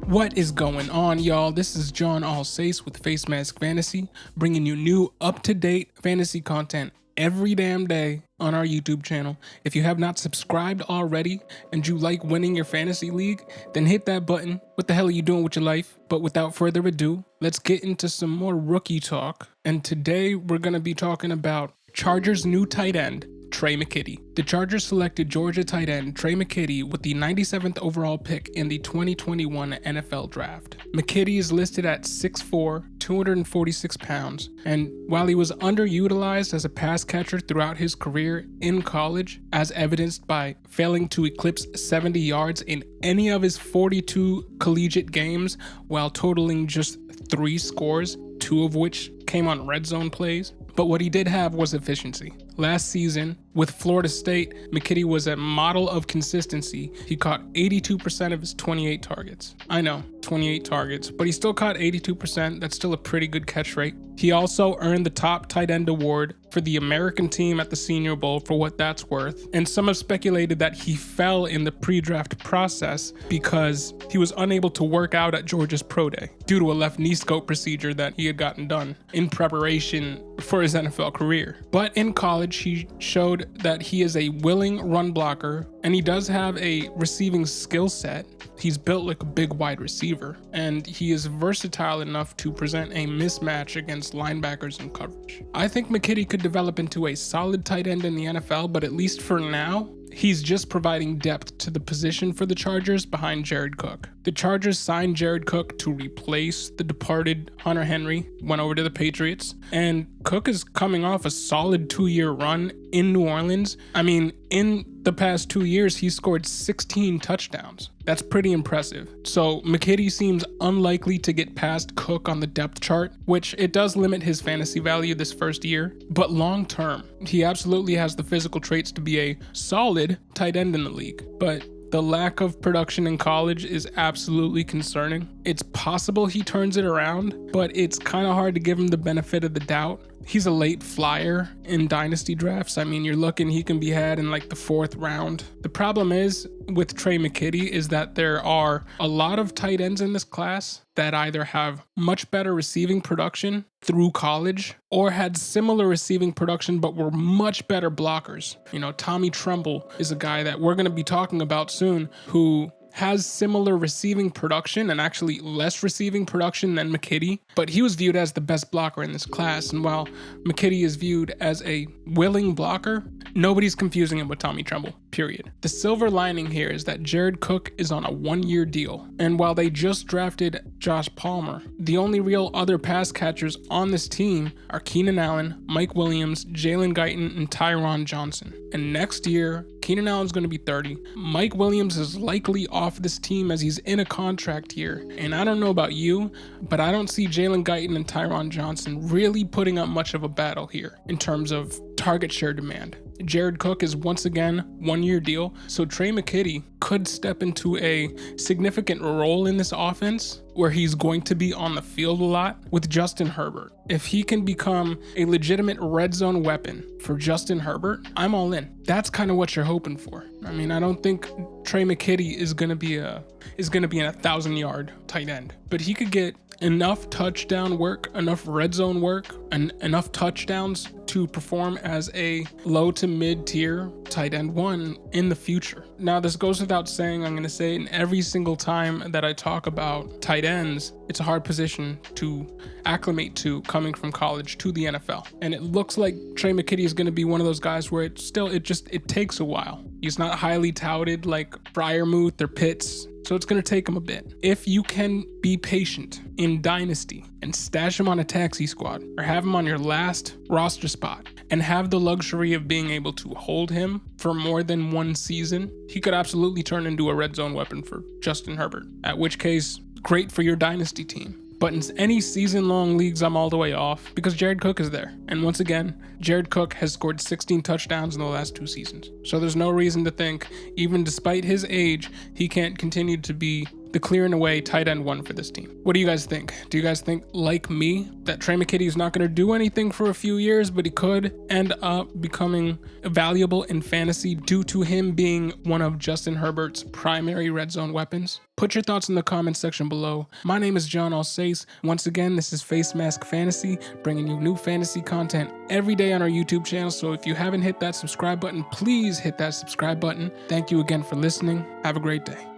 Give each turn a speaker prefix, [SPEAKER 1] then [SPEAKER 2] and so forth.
[SPEAKER 1] What is going on, y'all? This is John Alsace with Face Mask Fantasy, bringing you new, up-to-date fantasy content every damn day on our YouTube channel. If you have not subscribed already and you like winning your fantasy league, then hit that button. What the hell are you doing with your life? But without further ado, let's get into some more rookie talk. And today we're going to be talking about Chargers' new tight end, Tre McKitty. The Chargers selected Georgia tight end Tre McKitty with the 97th overall pick in the 2021 NFL Draft. McKitty is listed at 6'4", 246 pounds, and while he was underutilized as a pass catcher throughout his career in college, as evidenced by failing to eclipse 70 yards in any of his 42 collegiate games while totaling just 3 scores, 2 of which came on red zone plays. But what he did have was efficiency. Last season, with Florida State, McKitty was a model of consistency. He caught 82% of his 28 targets. I know, 28 targets, but he still caught 82%. That's still a pretty good catch rate. He also earned the top tight end award for the American team at the Senior Bowl, for what that's worth. And some have speculated that he fell in the pre-draft process because he was unable to work out at Georgia's Pro Day due to a left knee scope procedure that he had gotten done in preparation for his NFL career. But in college, he showed that he is a willing run blocker, and he does have a receiving skill set. He's built like a big wide receiver, and he is versatile enough to present a mismatch against linebackers in coverage. I think McKitty could develop into a solid tight end in the NFL, but at least for now, he's just providing depth to the position for the Chargers behind Jared Cook. The Chargers signed Jared Cook to replace the departed Hunter Henry, went over to the Patriots, and Cook is coming off a solid 2-year run in New Orleans. I mean, in the past 2 years, he scored 16 touchdowns. That's pretty impressive. So McKitty seems unlikely to get past Cook on the depth chart, which it does limit his fantasy value this first year. But long term, he absolutely has the physical traits to be a solid tight end in the league. But the lack of production in college is absolutely concerning. It's possible he turns it around, but it's kind of hard to give him the benefit of the doubt. He's a late flyer in dynasty drafts. I mean, you're looking, he can be had in like the 4th round. The problem is with Tre McKitty is that there are a lot of tight ends in this class that either have much better receiving production through college or had similar receiving production but were much better blockers. You know, Tommy Tremble is a guy that we're going to be talking about soon who has similar receiving production and actually less receiving production than McKitty, but he was viewed as the best blocker in this class. And while McKitty is viewed as a willing blocker, nobody's confusing him with Tommy Tremble, period. The silver lining here is that Jared Cook is on a 1-year deal. And while they just drafted Josh Palmer, the only real other pass catchers on this team are Keenan Allen, Mike Williams, Jalen Guyton, and Tyron Johnson. And next year, Keenan Allen's going to be 30. Mike Williams is likely off this team as he's in a contract year. And I don't know about you, but I don't see Jalen Guyton and Tyron Johnson really putting up much of a battle here in terms of target share demand. Jared Cook is once again 1-year deal, so Tre McKitty could step into a significant role in this offense where he's going to be on the field a lot with Justin Herbert. If he can become a legitimate red zone weapon for Justin Herbert, I'm all in. That's kind of what you're hoping for. I mean, I don't think Tre McKitty is going to be an 1,000-yard tight end, but he could get enough touchdown work, enough red zone work, and enough touchdowns to perform as a low to mid-tier tight end 1 in the future. Now, this goes without saying, I'm going to say it in every single time that I talk about tight ends, it's a hard position to acclimate to coming from college to the NFL. And it looks like Tre McKitty is going to be one of those guys where it takes a while. He's not highly touted like Freiermuth or Pitts, so it's going to take him a bit. If you can be patient in Dynasty and stash him on a taxi squad or have him on your last roster spot and have the luxury of being able to hold him for more than 1 season, he could absolutely turn into a red zone weapon for Justin Herbert, at which case, great for your Dynasty team. But in any season-long leagues, I'm all the way off because Jared Cook is there. And once again, Jared Cook has scored 16 touchdowns in the last 2 seasons. So there's no reason to think, even despite his age, he can't continue to be the clearing away tight end one for this team. What do you guys think? Do you guys think, like me, that Tre McKitty is not going to do anything for a few years, but he could end up becoming valuable in fantasy due to him being one of Justin Herbert's primary red zone weapons? Put your thoughts in the comments section below. My name is John Alsace. Once again, this is Face Mask Fantasy, bringing you new fantasy content every day on our YouTube channel. So if you haven't hit that subscribe button, please hit that subscribe button. Thank you again for listening. Have a great day.